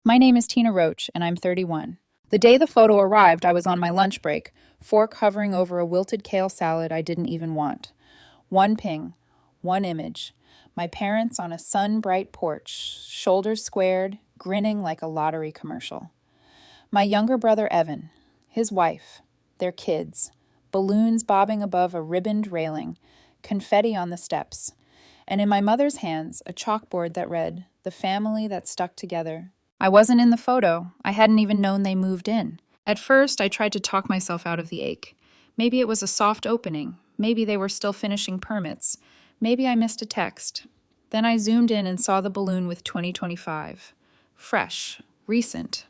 My name is Tina Roach, and I'm 31. The day the photo arrived, I was on my lunch break, fork hovering over a wilted kale salad I didn't even want. One ping, one image. My parents on a sun-bright porch, shoulders squared, grinning like a lottery commercial. My younger brother Evan, his wife, their kids, balloons bobbing above a ribboned railing, confetti on the steps, and in my mother's hands, a chalkboard that read, "The family that stuck together." I wasn't in the photo. I hadn't even known they moved in. At first, I tried to talk myself out of the ache. Maybe it was a soft opening. Maybe they were still finishing permits. Maybe I missed a text. Then I zoomed in and saw the balloon with 2025. Fresh, recent.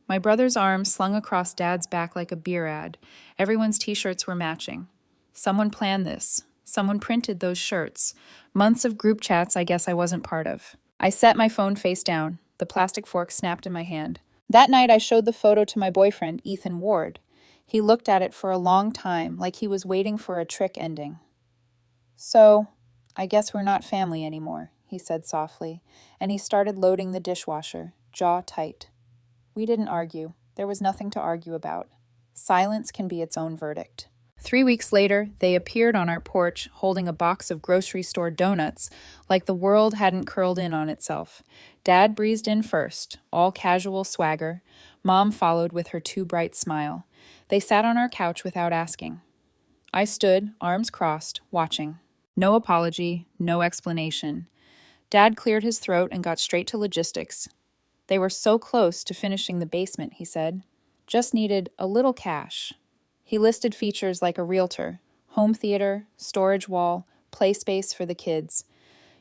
My brother's arm slung across Dad's back like a beer ad. Everyone's t-shirts were matching. Someone planned this. Someone printed those shirts. Months of group chats I guess I wasn't part of. I set my phone face down. The plastic fork snapped in my hand. That night I showed the photo to my boyfriend, Ethan Ward. He looked at it for a long time, like he was waiting for a trick ending. "So, I guess we're not family anymore," he said softly, and he started loading the dishwasher, jaw tight. We didn't argue. There was nothing to argue about. Silence can be its own verdict. 3 weeks later, they appeared on our porch holding a box of grocery store donuts, like the world hadn't curled in on itself. Dad breezed in first, all casual swagger. Mom followed with her too bright smile. They sat on our couch without asking. I stood, arms crossed, watching. No apology, no explanation. Dad cleared his throat and got straight to logistics. They were so close to finishing the basement, he said. Just needed a little cash. He listed features like a realtor, home theater, storage wall, play space for the kids.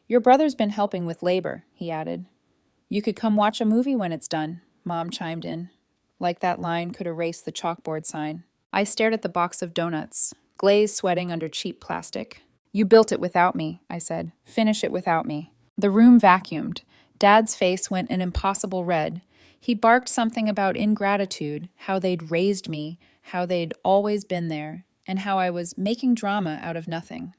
"Your brother's been helping with labor," he added. "You could come watch a movie when it's done," Mom chimed in. Like that line could erase the chalkboard sign. I stared at the box of donuts, glaze sweating under cheap plastic. "You built it without me," I said. "Finish it without me." The room vacuumed. Dad's face went an impossible red. He barked something about ingratitude, how they'd raised me, how they'd always been there, and how I was making drama out of nothing.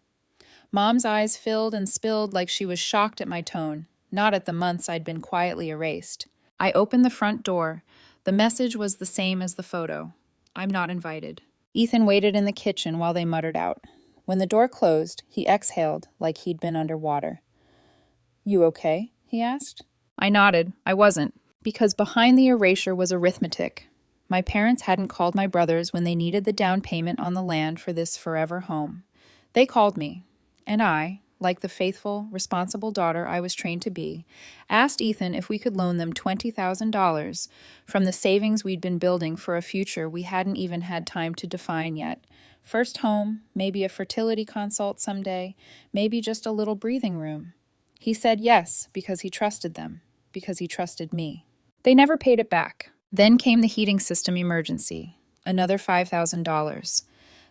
Mom's eyes filled and spilled like she was shocked at my tone, not at the months I'd been quietly erased. I opened the front door. The message was the same as the photo. "I'm not invited." Ethan waited in the kitchen while they muttered out. When the door closed, he exhaled like he'd been underwater. "You okay?" he asked. I nodded. I wasn't, because behind the erasure was arithmetic. My parents hadn't called my brothers when they needed the down payment on the land for this forever home. They called me, and I, like the faithful, responsible daughter I was trained to be, asked Ethan if we could loan them $20,000 from the savings we'd been building for a future we hadn't even had time to define yet. First home, maybe a fertility consult someday, maybe just a little breathing room. He said yes because he trusted them, because he trusted me. They never paid it back. Then came the heating system emergency, another $5,000.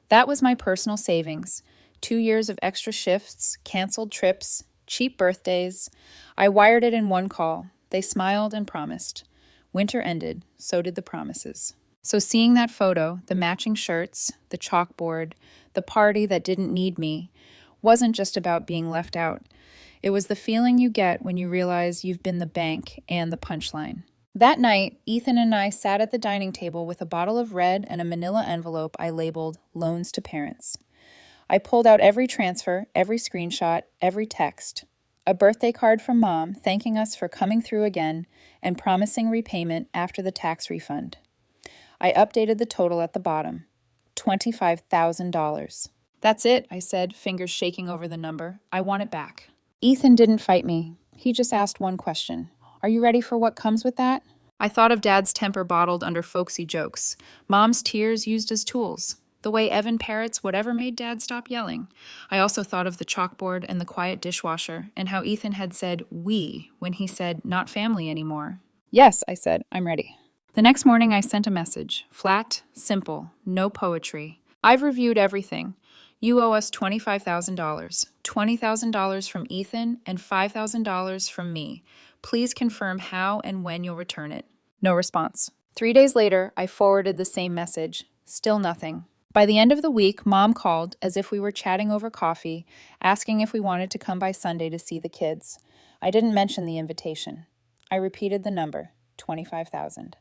That was my personal savings. 2 years of extra shifts, canceled trips, cheap birthdays. I wired it in one call. They smiled and promised. Winter ended, so did the promises. So seeing that photo, the matching shirts, the chalkboard, the party that didn't need me, wasn't just about being left out. It was the feeling you get when you realize you've been the bank and the punchline. That night, Ethan and I sat at the dining table with a bottle of red and a manila envelope I labeled "Loans to Parents." I pulled out every transfer, every screenshot, every text. A birthday card from Mom thanking us for coming through again and promising repayment after the tax refund. I updated the total at the bottom, $25,000. "That's it," I said, fingers shaking over the number. "I want it back." Ethan didn't fight me. He just asked one question. "Are you ready for what comes with that?" I thought of Dad's temper bottled under folksy jokes, Mom's tears used as tools, the way Evan parrots whatever made Dad stop yelling. I also thought of the chalkboard and the quiet dishwasher, and how Ethan had said "we" when he said "not family anymore." "Yes," I said, "I'm ready." The next morning I sent a message, flat, simple, no poetry. "I've reviewed everything. You owe us $25,000. $20,000 from Ethan and $5,000 from me. Please confirm how and when you'll return it." No response. 3 days later, I forwarded the same message. Still nothing. By the end of the week, Mom called, as if we were chatting over coffee, asking if we wanted to come by Sunday to see the kids. I didn't mention the invitation. I repeated the number, $25,000.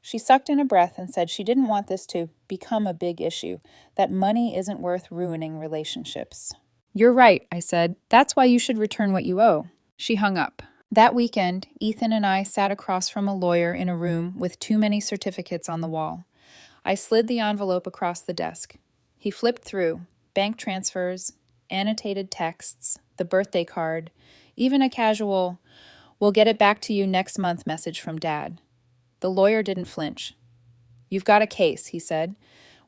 She sucked in a breath and said she didn't want this to become a big issue, that money isn't worth ruining relationships. You're right, I said. That's why you should return what you owe. She hung up. That weekend, Ethan and I sat across from a lawyer in a room with too many certificates on the wall. I slid the envelope across the desk. He flipped through bank transfers, annotated texts, the birthday card, even a casual, "We'll get it back to you next month" message from Dad. The lawyer didn't flinch. "You've got a case," he said.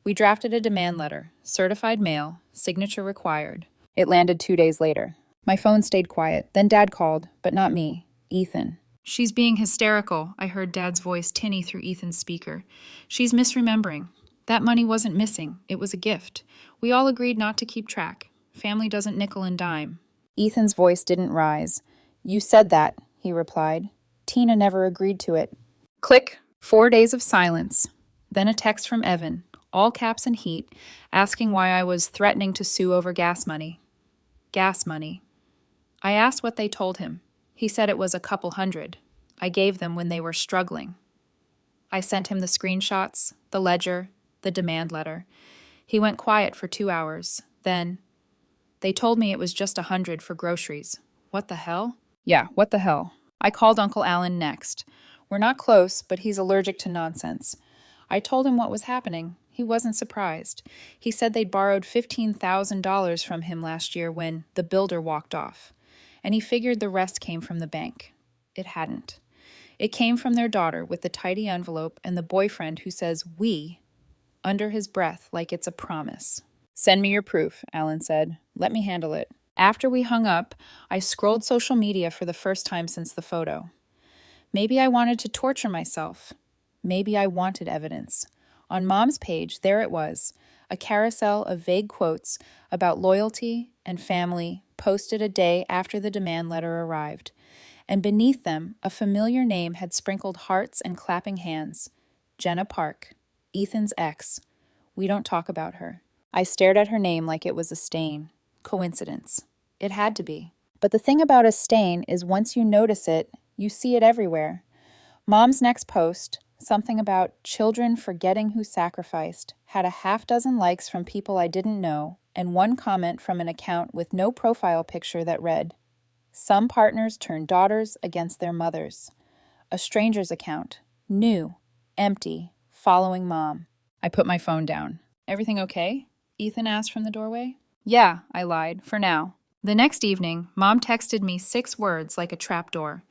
We drafted a demand letter, certified mail, signature required. It landed 2 days later. My phone stayed quiet. Then Dad called, but not me, Ethan. "She's being hysterical," I heard Dad's voice tinny through Ethan's speaker. "She's misremembering. That money wasn't missing. It was a gift. We all agreed not to keep track. Family doesn't nickel and dime." Ethan's voice didn't rise. "You said that," he replied. "Tina never agreed to it." Click. 4 days of silence. Then a text from Evan, all caps and heat, asking why I was threatening to sue over gas money. Gas money. I asked what they told him. He said it was a couple hundred. I gave them when they were struggling. I sent him the screenshots, the ledger, the demand letter. He went quiet for 2 hours. Then, "They told me it was just 100 for groceries." What the hell? Yeah, what the hell? I called Uncle Alan next. We're not close, but he's allergic to nonsense. I told him what was happening. He wasn't surprised. He said they'd borrowed $15,000 from him last year when the builder walked off. And he figured the rest came from the bank. It hadn't. It came from their daughter with the tidy envelope and the boyfriend who says "we" under his breath like it's a promise. "Send me your proof," Alan said. "Let me handle it." After we hung up, I scrolled social media for the first time since the photo. Maybe I wanted to torture myself. Maybe I wanted evidence. On Mom's page, there it was, a carousel of vague quotes about loyalty and family posted a day after the demand letter arrived. And beneath them, a familiar name had sprinkled hearts and clapping hands. Jenna Park, Ethan's ex. We don't talk about her. I stared at her name like it was a stain. Coincidence. It had to be. But the thing about a stain is once you notice it, you see it everywhere. Mom's next post, something about children forgetting who sacrificed, had a half dozen likes from people I didn't know, and one comment from an account with no profile picture that read, "Some partners turn daughters against their mothers." A stranger's account, new, empty, following Mom. I put my phone down. "Everything okay?" Ethan asked from the doorway. "Yeah," I lied, "for now." The next evening, Mom texted me 6 words like a trapdoor.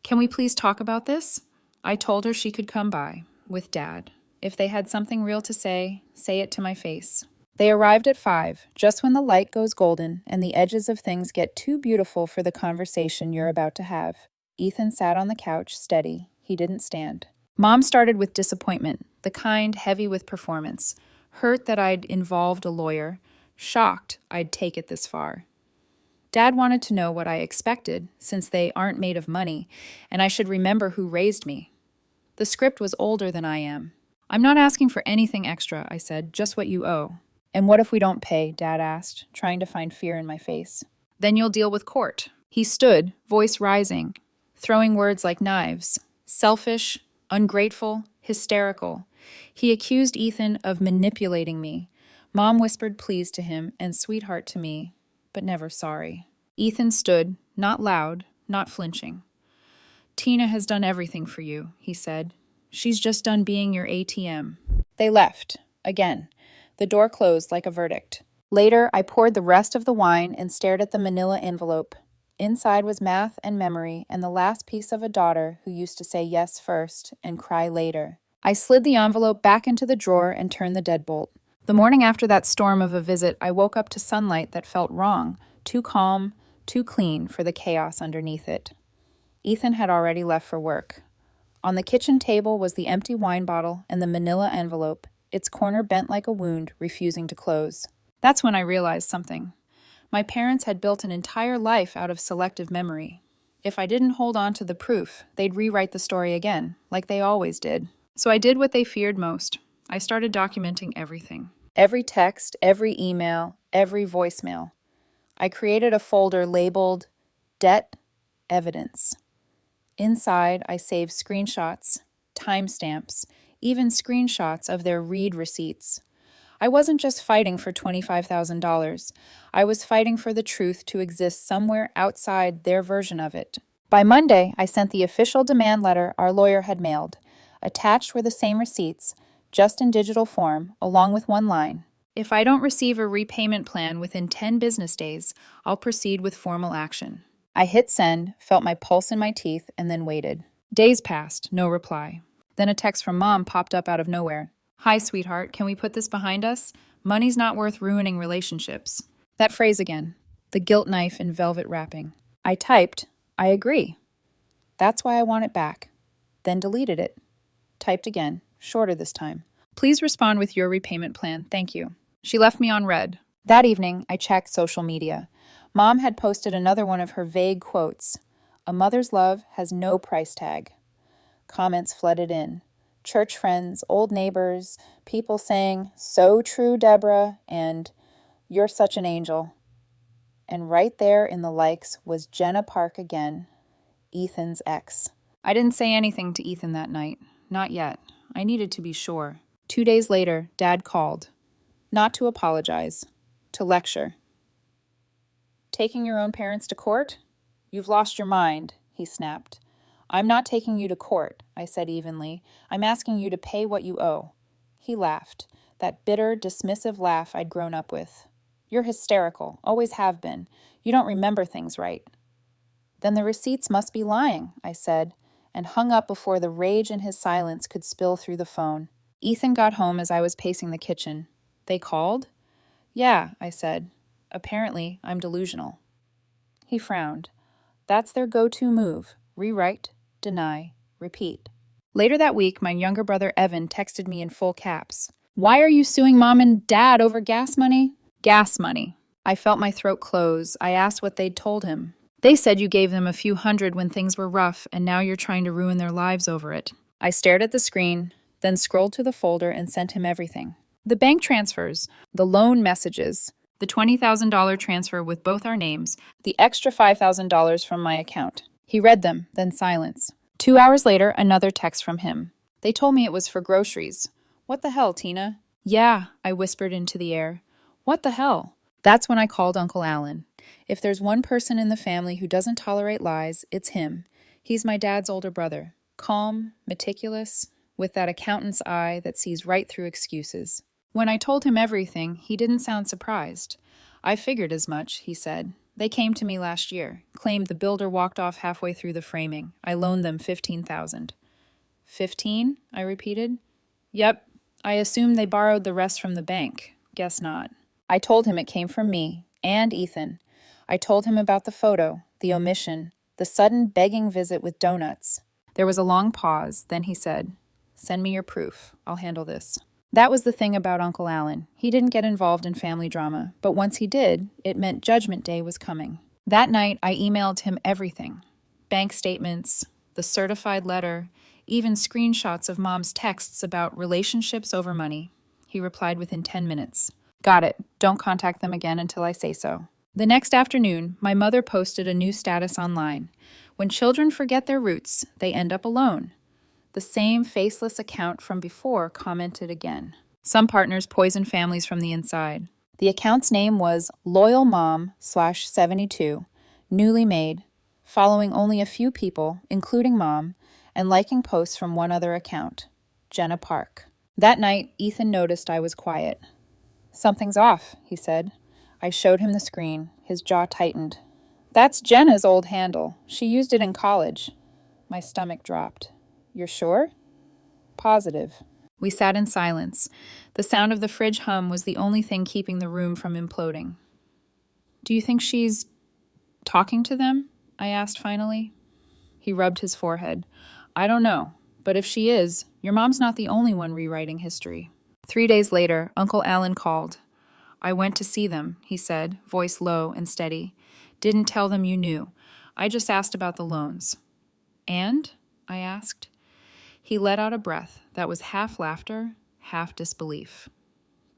"Can we please talk about this?" I told her she could come by, with Dad. If they had something real to say it to my face. They arrived at 5, just when the light goes golden and the edges of things get too beautiful for the conversation you're about to have. Ethan sat on the couch, steady. He didn't stand. Mom started with disappointment, the kind heavy with performance. Hurt that I'd involved a lawyer. Shocked I'd take it this far. Dad wanted to know what I expected, since they aren't made of money, and I should remember who raised me. The script was older than I am. "I'm not asking for anything extra," I said, "just what you owe." "And what if we don't pay?" Dad asked, trying to find fear in my face. "Then you'll deal with court." He stood, voice rising, throwing words like knives. Selfish, ungrateful, hysterical. He accused Ethan of manipulating me. Mom whispered please to him and sweetheart to me, but never sorry. Ethan stood, not loud, not flinching. "Tina has done everything for you," he said. "She's just done being your ATM." They left, again. The door closed like a verdict. Later, I poured the rest of the wine and stared at the manila envelope. Inside was math and memory and the last piece of a daughter who used to say yes first and cry later. I slid the envelope back into the drawer and turned the deadbolt. The morning after that storm of a visit, I woke up to sunlight that felt wrong, too calm, too clean for the chaos underneath it. Ethan had already left for work. On the kitchen table was the empty wine bottle and the manila envelope, its corner bent like a wound, refusing to close. That's when I realized something. My parents had built an entire life out of selective memory. If I didn't hold on to the proof, they'd rewrite the story again, like they always did. So I did what they feared most. I started documenting everything. Every text, every email, every voicemail. I created a folder labeled Debt Evidence. Inside, I saved screenshots, timestamps, even screenshots of their read receipts. I wasn't just fighting for $25,000. I was fighting for the truth to exist somewhere outside their version of it. By Monday, I sent the official demand letter our lawyer had mailed. Attached were the same receipts, just in digital form, along with one line. If I don't receive a repayment plan within 10 business days, I'll proceed with formal action. I hit send, felt my pulse in my teeth, and then waited. Days passed, no reply. Then a text from Mom popped up out of nowhere. "Hi, sweetheart, can we put this behind us? Money's not worth ruining relationships." That phrase again, the guilt knife in velvet wrapping. I typed, "I agree. That's why I want it back." Then deleted it. Typed again, shorter this time. "Please respond with your repayment plan, thank you." She left me on read. That evening, I checked social media. Mom had posted another one of her vague quotes. "A mother's love has no price tag." Comments flooded in. Church friends, old neighbors, people saying, "So true, Deborah," and "You're such an angel." And right there in the likes was Jenna Park again, Ethan's ex. I didn't say anything to Ethan that night. Not yet. I needed to be sure. 2 days later, Dad called. Not to apologize. To lecture. "Taking your own parents to court? You've lost your mind," he snapped. "I'm not taking you to court," I said evenly. "I'm asking you to pay what you owe." He laughed, that bitter, dismissive laugh I'd grown up with. "You're hysterical, always have been. You don't remember things right." "Then the receipts must be lying," I said, and hung up before the rage in his silence could spill through the phone. Ethan got home as I was pacing the kitchen. "They called?" "Yeah," I said. "Apparently, I'm delusional." He frowned. "That's their go-to move. Rewrite, deny, repeat." Later that week, my younger brother Evan texted me in full caps. "Why are you suing Mom and Dad over gas money?" "Gas money." I felt my throat close. I asked what they'd told him. "They said you gave them a few hundred when things were rough, and now you're trying to ruin their lives over it." I stared at the screen, then scrolled to the folder and sent him everything. The bank transfers, the loan messages, the $20,000 transfer with both our names, the extra $5,000 from my account. He read them, then silence. 2 hours later, another text from him. "They told me it was for groceries." "What the hell, Tina?" "Yeah," I whispered into the air. "What the hell?" That's when I called Uncle Alan. If there's one person in the family who doesn't tolerate lies, it's him. He's my dad's older brother. Calm, meticulous, with that accountant's eye that sees right through excuses. When I told him everything, he didn't sound surprised. "I figured as much," he said. "They came to me last year, claimed the builder walked off halfway through the framing. I loaned them $15,000. "15?" I repeated. "Yep. I assumed they borrowed the rest from the bank. Guess not." I told him it came from me, and Ethan. I told him about the photo, the omission, the sudden begging visit with donuts. There was a long pause, then he said, "Send me your proof. I'll handle this." That was the thing about Uncle Alan. He didn't get involved in family drama, but once he did, it meant Judgment Day was coming. That night, I emailed him everything. Bank statements, the certified letter, even screenshots of Mom's texts about relationships over money. He replied within 10 minutes. "Got it. Don't contact them again until I say so." The next afternoon, my mother posted a new status online. "When children forget their roots, they end up alone." The same faceless account from before commented again. "Some partners poison families from the inside." The account's name was Loyal Mom/72, newly made, following only a few people, including Mom, and liking posts from one other account, Jenna Park. That night, Ethan noticed I was quiet. "Something's off," he said. I showed him the screen. His jaw tightened. "That's Jenna's old handle. She used it in college." My stomach dropped. "You're sure?" "Positive." We sat in silence. The sound of the fridge hum was the only thing keeping the room from imploding. "Do you think she's talking to them?" I asked finally. He rubbed his forehead. "I don't know, but if she is, your mom's not the only one rewriting history." 3 days later, Uncle Alan called. "I went to see them," he said, voice low and steady. "Didn't tell them you knew. I just asked about the loans." "And?" I asked. He let out a breath that was half laughter, half disbelief.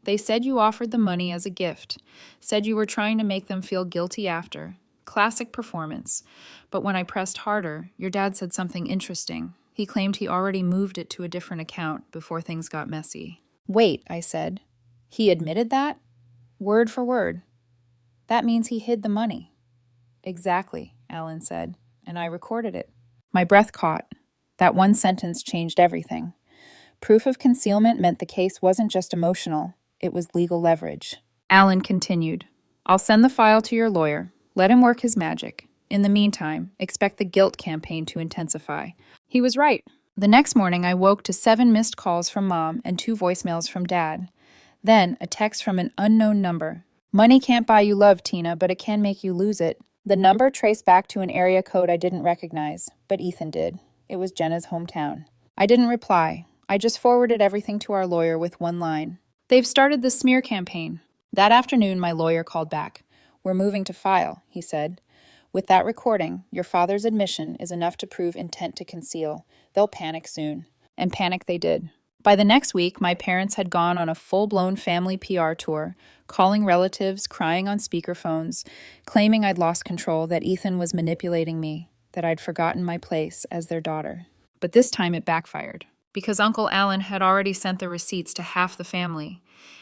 "They said you offered the money as a gift, said you were trying to make them feel guilty after, Classic performance. But when I pressed harder, your dad said something interesting. He claimed he already moved it to a different account before things got messy. Wait, I said. He admitted that? Word for word. That means he hid the money. Exactly, Alan said, and I recorded it. My breath caught. That one sentence changed everything. Proof of concealment meant the case wasn't just emotional, it was legal leverage. Alan continued, I'll send the file to your lawyer. Let him work his magic. In the meantime, expect the guilt campaign to intensify. He was right. The next morning, I woke to 7 missed calls from Mom and 2 voicemails from Dad. Then, a text from an unknown number. Money can't buy you love, Tina, but it can make you lose it. The number traced back to an area code I didn't recognize, but Ethan did. It was Jenna's hometown. I didn't reply. I just forwarded everything to our lawyer with one line. They've started the smear campaign. That afternoon, my lawyer called back. We're moving to file, he said. With that recording, your father's admission is enough to prove intent to conceal. They'll panic soon. And panic they did. By the next week, my parents had gone on a full-blown family PR tour, calling relatives, crying on speakerphones, claiming I'd lost control, that Ethan was manipulating me, that I'd forgotten my place as their daughter. But this time it backfired, because Uncle Alan had already sent the receipts to half the family.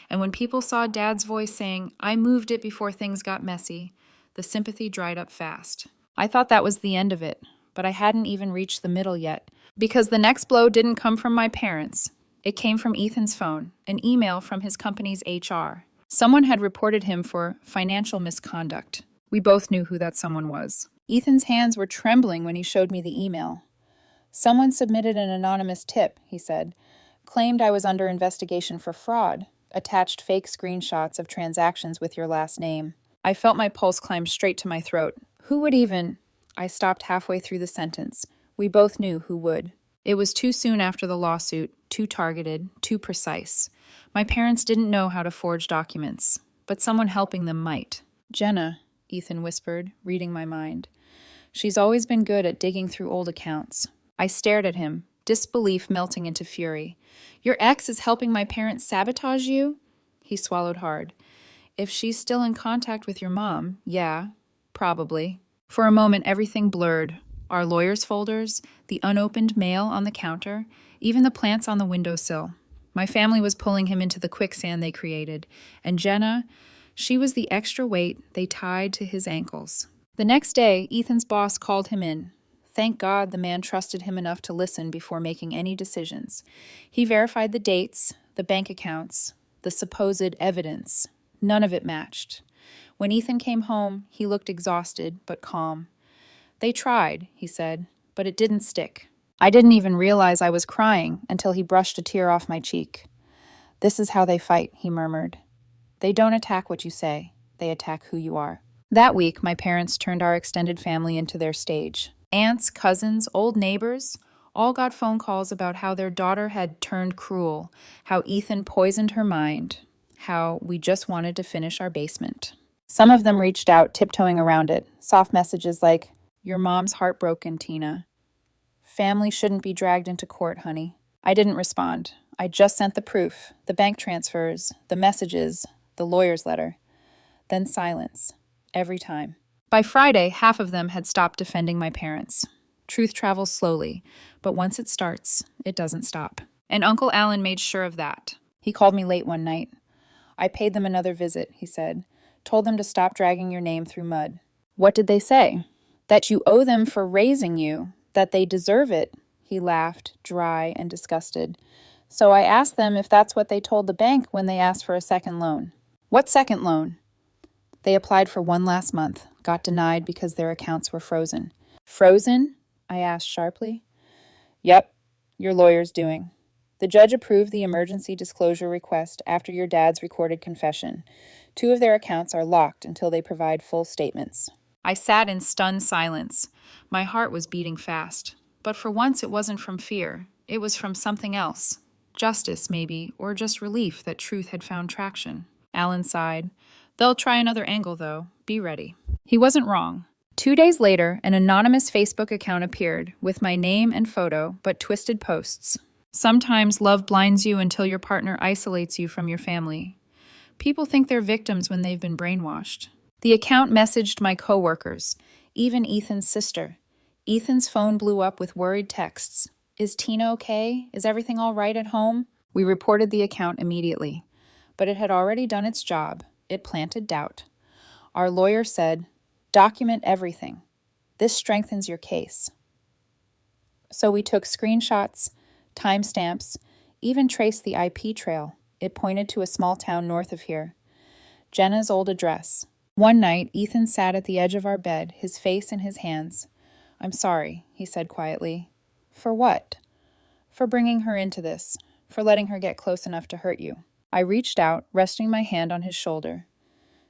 And when people saw Dad's voice saying, I moved it before things got messy, the sympathy dried up fast. I thought that was the end of it, but I hadn't even reached the middle yet, because the next blow didn't come from my parents. It came from Ethan's phone, an email from his company's HR. Someone had reported him for financial misconduct. We both knew who that someone was. Ethan's hands were trembling when he showed me the email. Someone submitted an anonymous tip, he said, claimed I was under investigation for fraud, attached fake screenshots of transactions with your last name. I felt my pulse climb straight to my throat. Who would even... I stopped halfway through the sentence. We both knew who would. It was too soon after the lawsuit, too targeted, too precise. My parents didn't know how to forge documents, but someone helping them might. Jenna, Ethan whispered, reading my mind. She's always been good at digging through old accounts. I stared at him, disbelief melting into fury. Your ex is helping my parents sabotage you? He swallowed hard. If she's still in contact with your mom, yeah, probably. For a moment, everything blurred. Our lawyer's folders, the unopened mail on the counter, even the plants on the windowsill. My family was pulling him into the quicksand they created, and Jenna, she was the extra weight they tied to his ankles. The next day, Ethan's boss called him in. Thank God the man trusted him enough to listen before making any decisions. He verified the dates, the bank accounts, the supposed evidence. None of it matched. When Ethan came home, he looked exhausted but calm. They tried, he said, but it didn't stick. I didn't even realize I was crying until he brushed a tear off my cheek. This is how they fight, he murmured. They don't attack what you say, they attack who you are. That week, my parents turned our extended family into their stage. Aunts, cousins, old neighbors, all got phone calls about how their daughter had turned cruel, how Ethan poisoned her mind, how we just wanted to finish our basement. Some of them reached out, tiptoeing around it, soft messages like, your mom's heartbroken, Tina. Family shouldn't be dragged into court, honey. I didn't respond. I just sent the proof, the bank transfers, the messages, the lawyer's letter. Then silence. Every time. By Friday, half of them had stopped defending my parents. Truth travels slowly, but once it starts, it doesn't stop. And Uncle Alan made sure of that. He called me late one night. I paid them another visit, he said. Told them to stop dragging your name through mud. What did they say? That you owe them for raising you, that they deserve it. He laughed, dry and disgusted. So I asked them if that's what they told the bank when they asked for a second loan. What second loan? They applied for one last month, got denied because their accounts were frozen. Frozen? I asked sharply. Yep, your lawyer's doing. The judge approved the emergency disclosure request after your dad's recorded confession. 2 of their accounts are locked until they provide full statements. I sat in stunned silence. My heart was beating fast. But for once it wasn't from fear. It was from something else. Justice, maybe, or just relief that truth had found traction. Alan sighed. They'll try another angle, though. Be ready. He wasn't wrong. 2 days later, an anonymous Facebook account appeared, with my name and photo, but twisted posts. Sometimes love blinds you until your partner isolates you from your family. People think they're victims when they've been brainwashed. The account messaged my coworkers, even Ethan's sister. Ethan's phone blew up with worried texts. Is Tina okay? Is everything all right at home? We reported the account immediately. But it had already done its job. It planted doubt. Our lawyer said, document everything. This strengthens your case. So we took screenshots, timestamps, even traced the IP trail. It pointed to a small town north of here. Jenna's old address. One night, Ethan sat at the edge of our bed, his face in his hands. I'm sorry, he said quietly. For what? For bringing her into this, for letting her get close enough to hurt you. I reached out, resting my hand on his shoulder.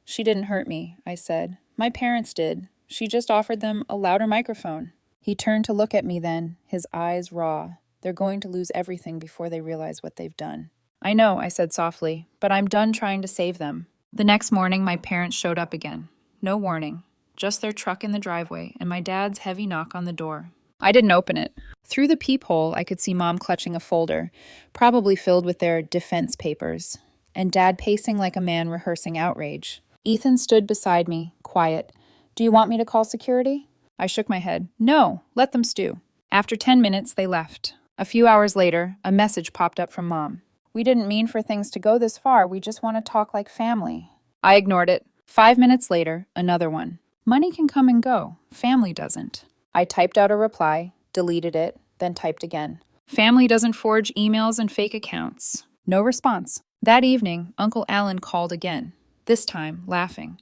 She didn't hurt me, I said. My parents did. She just offered them a louder microphone. He turned to look at me then, his eyes raw. They're going to lose everything before they realize what they've done. I know, I said softly, but I'm done trying to save them. The next morning, my parents showed up again. No warning, just their truck in the driveway and my dad's heavy knock on the door. I didn't open it. Through the peephole, I could see Mom clutching a folder, probably filled with their defense papers, and Dad pacing like a man rehearsing outrage. Ethan stood beside me, quiet. Do you want me to call security? I shook my head. No, let them stew. After 10 minutes, they left. A few hours later, a message popped up from Mom. We didn't mean for things to go this far. We just want to talk like family. I ignored it. 5 minutes later, another one. Money can come and go. Family doesn't. I typed out a reply, deleted it, then typed again. Family doesn't forge emails and fake accounts. No response. That evening, Uncle Alan called again, this time laughing.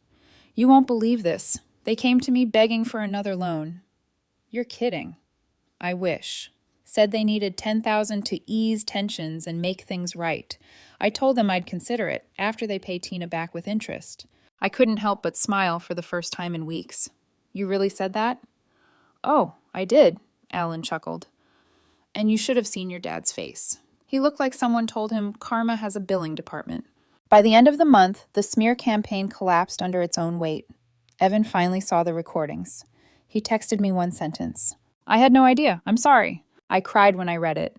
You won't believe this. They came to me begging for another loan. You're kidding. I wish. Said they needed $10,000 to ease tensions and make things right. I told them I'd consider it after they pay Tina back with interest. I couldn't help but smile for the first time in weeks. You really said that? Oh, I did, Alan chuckled. And you should have seen your dad's face. He looked like someone told him karma has a billing department. By the end of the month, the smear campaign collapsed under its own weight. Evan finally saw the recordings. He texted me one sentence. I had no idea. I'm sorry. I cried when I read it.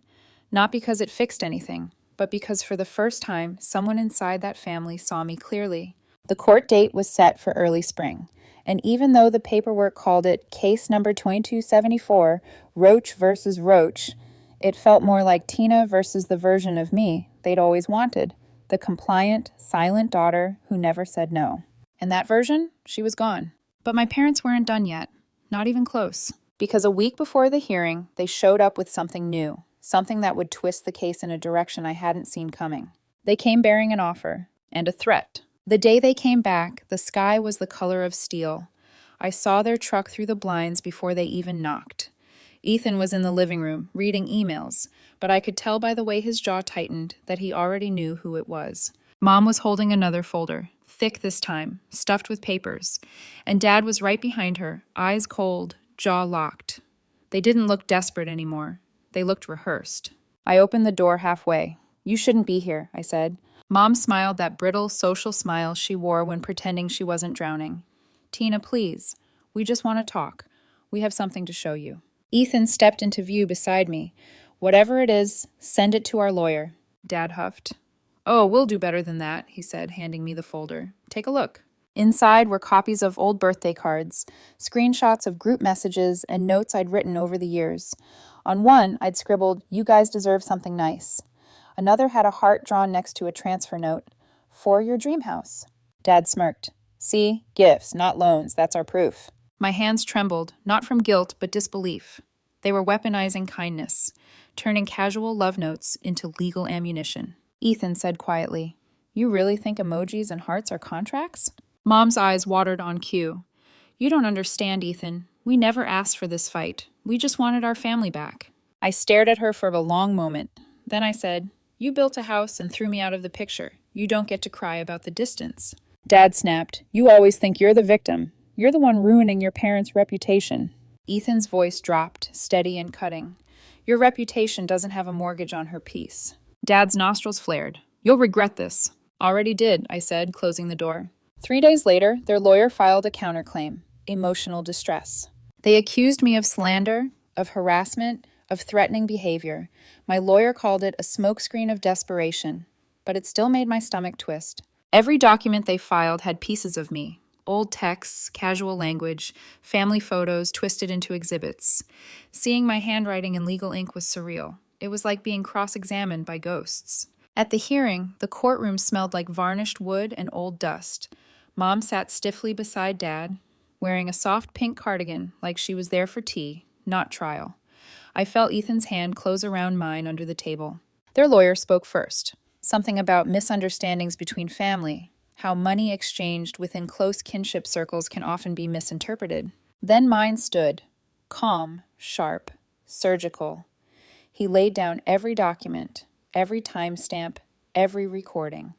Not because it fixed anything, but because for the first time, someone inside that family saw me clearly. The court date was set for early spring. And even though the paperwork called it case number 2274, Roach versus Roach, it felt more like Tina versus the version of me they'd always wanted, the compliant, silent daughter who never said no. And that version, she was gone. But my parents weren't done yet, not even close. Because a week before the hearing, they showed up with something new, something that would twist the case in a direction I hadn't seen coming. They came bearing an offer and a threat. The day they came back, the sky was the color of steel. I saw their truck through the blinds before they even knocked. Ethan was in the living room, reading emails, but I could tell by the way his jaw tightened that he already knew who it was. Mom was holding another folder, thick this time, stuffed with papers, and Dad was right behind her, eyes cold, jaw locked. They didn't look desperate anymore. They looked rehearsed. I opened the door halfway. You shouldn't be here, I said. Mom smiled that brittle social smile she wore when pretending she wasn't drowning. Tina, please. We just want to talk. We have something to show you. Ethan stepped into view beside me. Whatever it is, send it to our lawyer. Dad huffed. Oh, we'll do better than that, he said, handing me the folder. Take a look. Inside were copies of old birthday cards, screenshots of group messages, and notes I'd written over the years. On one, I'd scribbled, "You guys deserve something nice." Another had a heart drawn next to a transfer note, "For your dream house." Dad smirked. See, gifts, not loans, that's our proof. My hands trembled, not from guilt, but disbelief. They were weaponizing kindness, turning casual love notes into legal ammunition. Ethan said quietly, "You really think emojis and hearts are contracts?" Mom's eyes watered on cue. You don't understand, Ethan. We never asked for this fight. We just wanted our family back. I stared at her for a long moment. Then I said, you built a house and threw me out of the picture. You don't get to cry about the distance. Dad snapped, you always think you're the victim. You're the one ruining your parents' reputation. Ethan's voice dropped, steady and cutting. Your reputation doesn't have a mortgage on her peace. Dad's nostrils flared. You'll regret this. Already did, I said, closing the door. 3 days later, their lawyer filed a counterclaim, emotional distress. They accused me of slander, of harassment, of threatening behavior. My lawyer called it a smokescreen of desperation, but it still made my stomach twist. Every document they filed had pieces of me, Old texts, casual language, family photos twisted into exhibits. Seeing my handwriting in legal ink was surreal. It was like being cross-examined by ghosts. At the hearing, the courtroom smelled like varnished wood and old dust. Mom sat stiffly beside Dad, wearing a soft pink cardigan like she was there for tea, not trial. I felt Ethan's hand close around mine under the table. Their lawyer spoke first. Something about misunderstandings between family, how money exchanged within close kinship circles can often be misinterpreted. Then mine stood, calm, sharp, surgical. He laid down every document, every timestamp, every recording.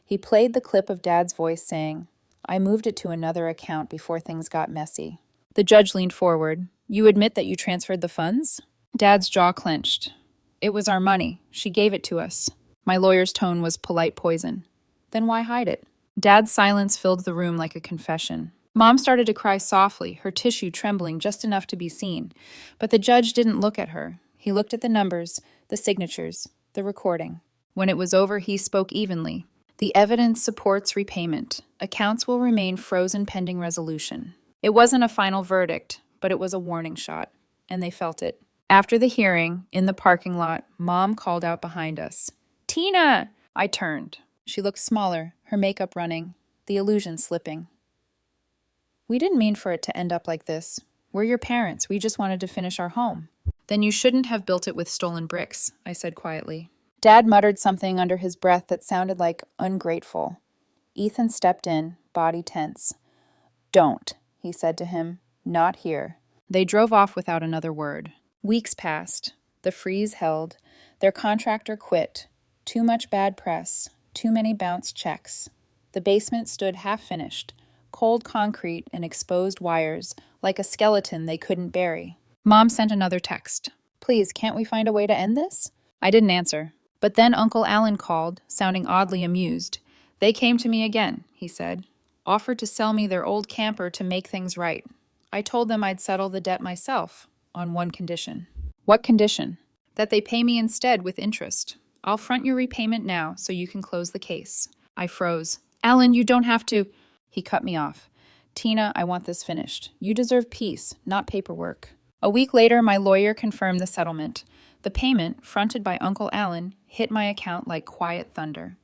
He played the clip of Dad's voice saying, "I moved it to another account before things got messy." The judge leaned forward. "You admit that you transferred the funds?" Dad's jaw clenched. "It was our money. She gave it to us." My lawyer's tone was polite poison. "Then why hide it?" Dad's silence filled the room like a confession. Mom started to cry softly, her tissue trembling just enough to be seen. But the judge didn't look at her. He looked at the numbers, the signatures, the recording. When it was over, he spoke evenly. "The evidence supports repayment. Accounts will remain frozen pending resolution." It wasn't a final verdict, but it was a warning shot, and they felt it. After the hearing, in the parking lot, Mom called out behind us, "Tina!" I turned. She looked smaller, her makeup running, the illusion slipping. "We didn't mean for it to end up like this. We're your parents. We just wanted to finish our home." "Then you shouldn't have built it with stolen bricks," I said quietly. Dad muttered something under his breath that sounded like ungrateful. Ethan stepped in, body tense. "Don't," he said to him. "Not here." They drove off without another word. Weeks passed. The freeze held. Their contractor quit. Too much bad press. Too many bounced checks. The basement stood half-finished. Cold concrete and exposed wires, like a skeleton they couldn't bury. Mom sent another text. "Please, can't we find a way to end this?" I didn't answer. But then Uncle Alan called, sounding oddly amused. "They came to me again," he said. "Offered to sell me their old camper to make things right. I told them I'd settle the debt myself, on one condition." "What condition?" "That they pay me instead with interest. I'll front your repayment now so you can close the case." I froze. "Alan, you don't have to—" He cut me off. "Tina, I want this finished. You deserve peace, not paperwork." A week later, my lawyer confirmed the settlement. The payment, fronted by Uncle Alan, hit my account like quiet thunder.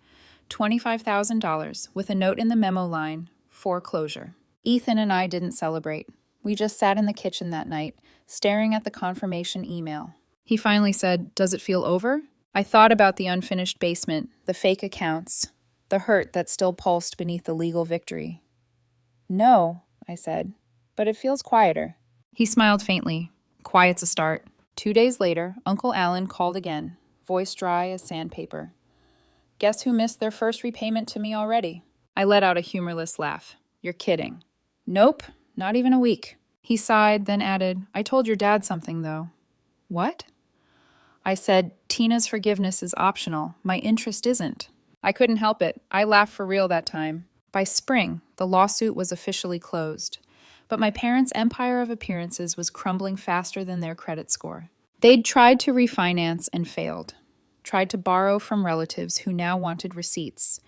$25,000, with a note in the memo line, "Foreclosure." Ethan and I didn't celebrate. We just sat in the kitchen that night, staring at the confirmation email. He finally said, "Does it feel over?" I thought about the unfinished basement, the fake accounts, the hurt that still pulsed beneath the legal victory. "No," I said, "but it feels quieter." He smiled faintly. "Quiet's a start." 2 days later, Uncle Alan called again, voice dry as sandpaper. "Guess who missed their first repayment to me already?" I let out a humorless laugh. "You're kidding." "Nope, not even a week." He sighed, then added, "I told your dad something, though." "What?" I said, "Tina's forgiveness is optional. My interest isn't." I couldn't help it. I laughed for real that time. By spring, the lawsuit was officially closed. But my parents' empire of appearances was crumbling faster than their credit score. They'd tried to refinance and failed. Tried to borrow from relatives who now wanted receipts.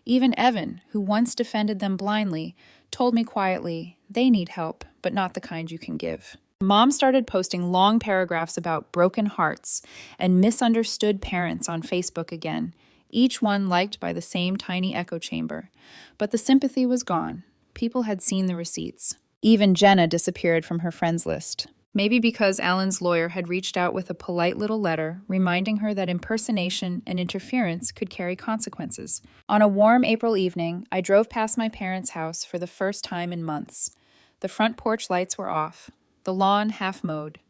Even Evan, who once defended them blindly, told me quietly, "They need help, but not the kind you can give." Mom started posting long paragraphs about broken hearts and misunderstood parents on Facebook again, each one liked by the same tiny echo chamber. But the sympathy was gone. People had seen the receipts. Even Jenna disappeared from her friends list. Maybe because Alan's lawyer had reached out with a polite little letter reminding her that impersonation and interference could carry consequences. On a warm April evening, I drove past my parents' house for the first time in months. The front porch lights were off, the lawn half mowed.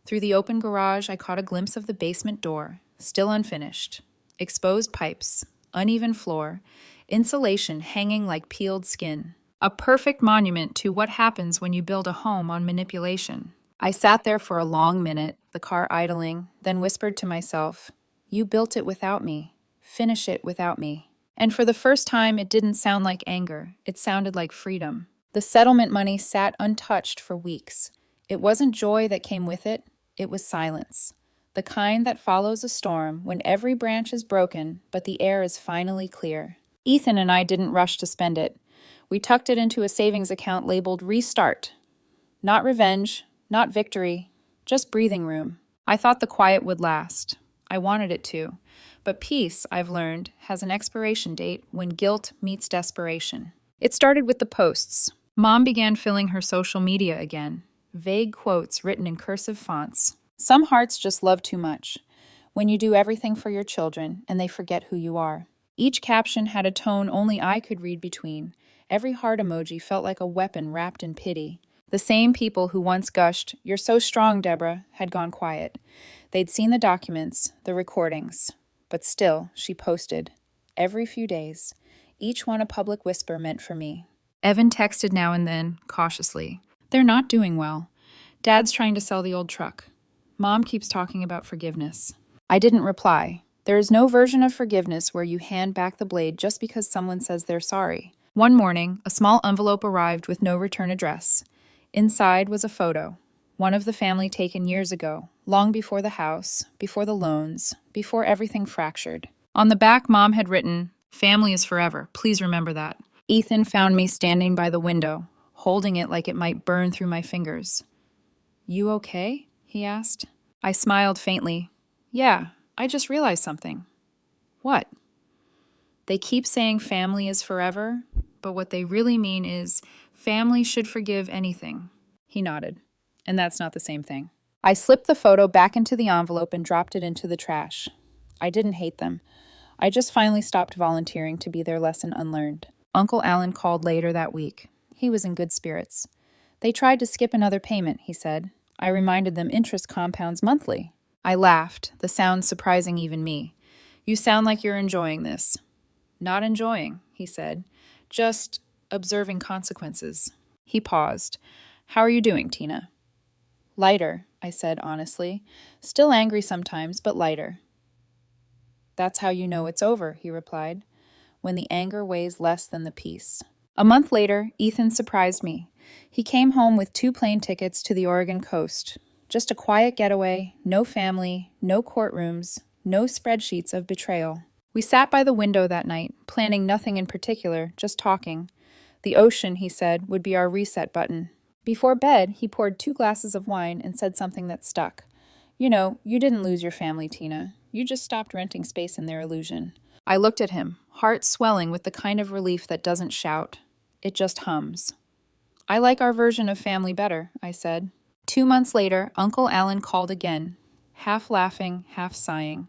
Through the open garage, I caught a glimpse of the basement door, still unfinished. Exposed pipes, uneven floor, insulation hanging like peeled skin. A perfect monument to what happens when you build a home on manipulation. I sat there for a long minute, the car idling, then whispered to myself, "You built it without me. Finish it without me." And for the first time, it didn't sound like anger. It sounded like freedom. The settlement money sat untouched for weeks. It wasn't joy that came with it. It was silence. The kind that follows a storm when every branch is broken, but the air is finally clear. Ethan and I didn't rush to spend it. We tucked it into a savings account labeled Restart. Not revenge, not victory, just breathing room. I thought the quiet would last. I wanted it to. But peace, I've learned, has an expiration date when guilt meets desperation. It started with the posts. Mom began filling her social media again. Vague quotes written in cursive fonts. Some hearts just love too much. When you do everything for your children and they forget who you are. Each caption had a tone only I could read between. Every heart emoji felt like a weapon wrapped in pity. The same people who once gushed, "You're so strong, Deborah," had gone quiet. They'd seen the documents, the recordings. But still, she posted. Every few days. Each one a public whisper meant for me. Evan texted now and then, cautiously. "They're not doing well. Dad's trying to sell the old truck. Mom keeps talking about forgiveness." I didn't reply. There is no version of forgiveness where you hand back the blade just because someone says they're sorry. One morning, a small envelope arrived with no return address. Inside was a photo, one of the family taken years ago, long before the house, before the loans, before everything fractured. On the back, Mom had written, "Family is forever. Please remember that." Ethan found me standing by the window, holding it like it might burn through my fingers. "You okay?" he asked. I smiled faintly. "Yeah, I just realized something." "What?" "They keep saying family is forever, but what they really mean is family should forgive anything." He nodded. "And that's not the same thing." I slipped the photo back into the envelope and dropped it into the trash. I didn't hate them. I just finally stopped volunteering to be their lesson unlearned. Uncle Alan called later that week. He was in good spirits. "They tried to skip another payment," he said. I reminded them interest compounds monthly. I laughed, the sound surprising even me. "You sound like you're enjoying this." "Not enjoying," he said. "Just observing consequences." He paused. "How are you doing, Tina?" "Lighter," I said honestly. "Still angry sometimes, but lighter." "That's how you know it's over," he replied. "When the anger weighs less than the peace." A month later, Ethan surprised me. He came home with 2 plane tickets to the Oregon coast. Just a quiet getaway, no family, no courtrooms, no spreadsheets of betrayal. We sat by the window that night, planning nothing in particular, just talking. The ocean, he said, would be our reset button. Before bed, he poured 2 glasses of wine and said something that stuck. "You know, you didn't lose your family, Tina. You just stopped renting space in their illusion." I looked at him, heart swelling with the kind of relief that doesn't shout. It just hums. "I like our version of family better," I said. 2 months later, Uncle Alan called again, half laughing, half sighing.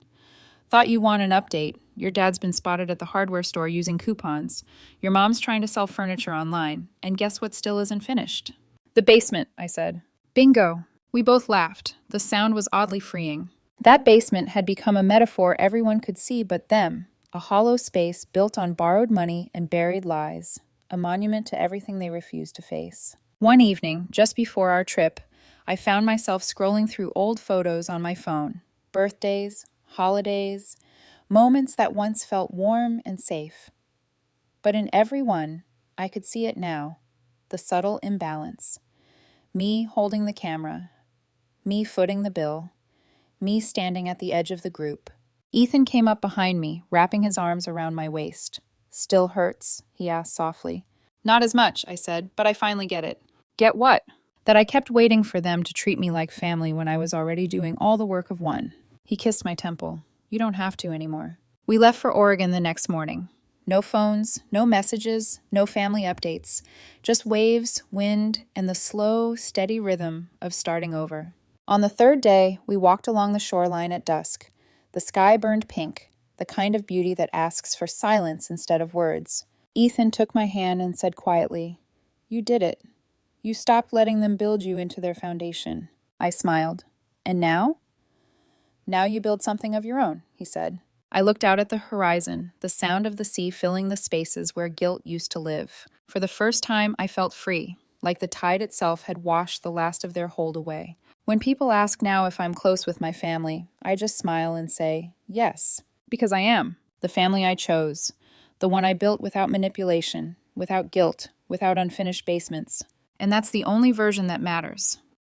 "Thought you want an update. Your dad's been spotted at the hardware store using coupons. Your mom's trying to sell furniture online. And guess what still isn't finished?" "The basement," I said. "Bingo." We both laughed. The sound was oddly freeing. That basement had become a metaphor everyone could see but them. A hollow space built on borrowed money and buried lies. A monument to everything they refused to face. One evening, just before our trip, I found myself scrolling through old photos on my phone. Birthdays, holidays, moments that once felt warm and safe. But in every one, I could see it now, the subtle imbalance. Me holding the camera, me footing the bill, me standing at the edge of the group. Ethan came up behind me, wrapping his arms around my waist. "Still hurts?" he asked softly. "Not as much," I said, "but I finally get it." "Get what?" "That I kept waiting for them to treat me like family when I was already doing all the work of one." He kissed my temple. "You don't have to anymore." We left for Oregon the next morning. No phones, no messages, no family updates. Just waves, wind, and the slow, steady rhythm of starting over. On the 3rd day, we walked along the shoreline at dusk. The sky burned pink, the kind of beauty that asks for silence instead of words. Ethan took my hand and said quietly, "You did it. You stopped letting them build you into their foundation." I smiled. "And now?" "Now you build something of your own," he said. I looked out at the horizon, the sound of the sea filling the spaces where guilt used to live. For the first time, I felt free, like the tide itself had washed the last of their hold away. When people ask now if I'm close with my family, I just smile and say, yes, because I am. The family I chose. The one I built without manipulation, without guilt, without unfinished basements. And that's the only version that matters.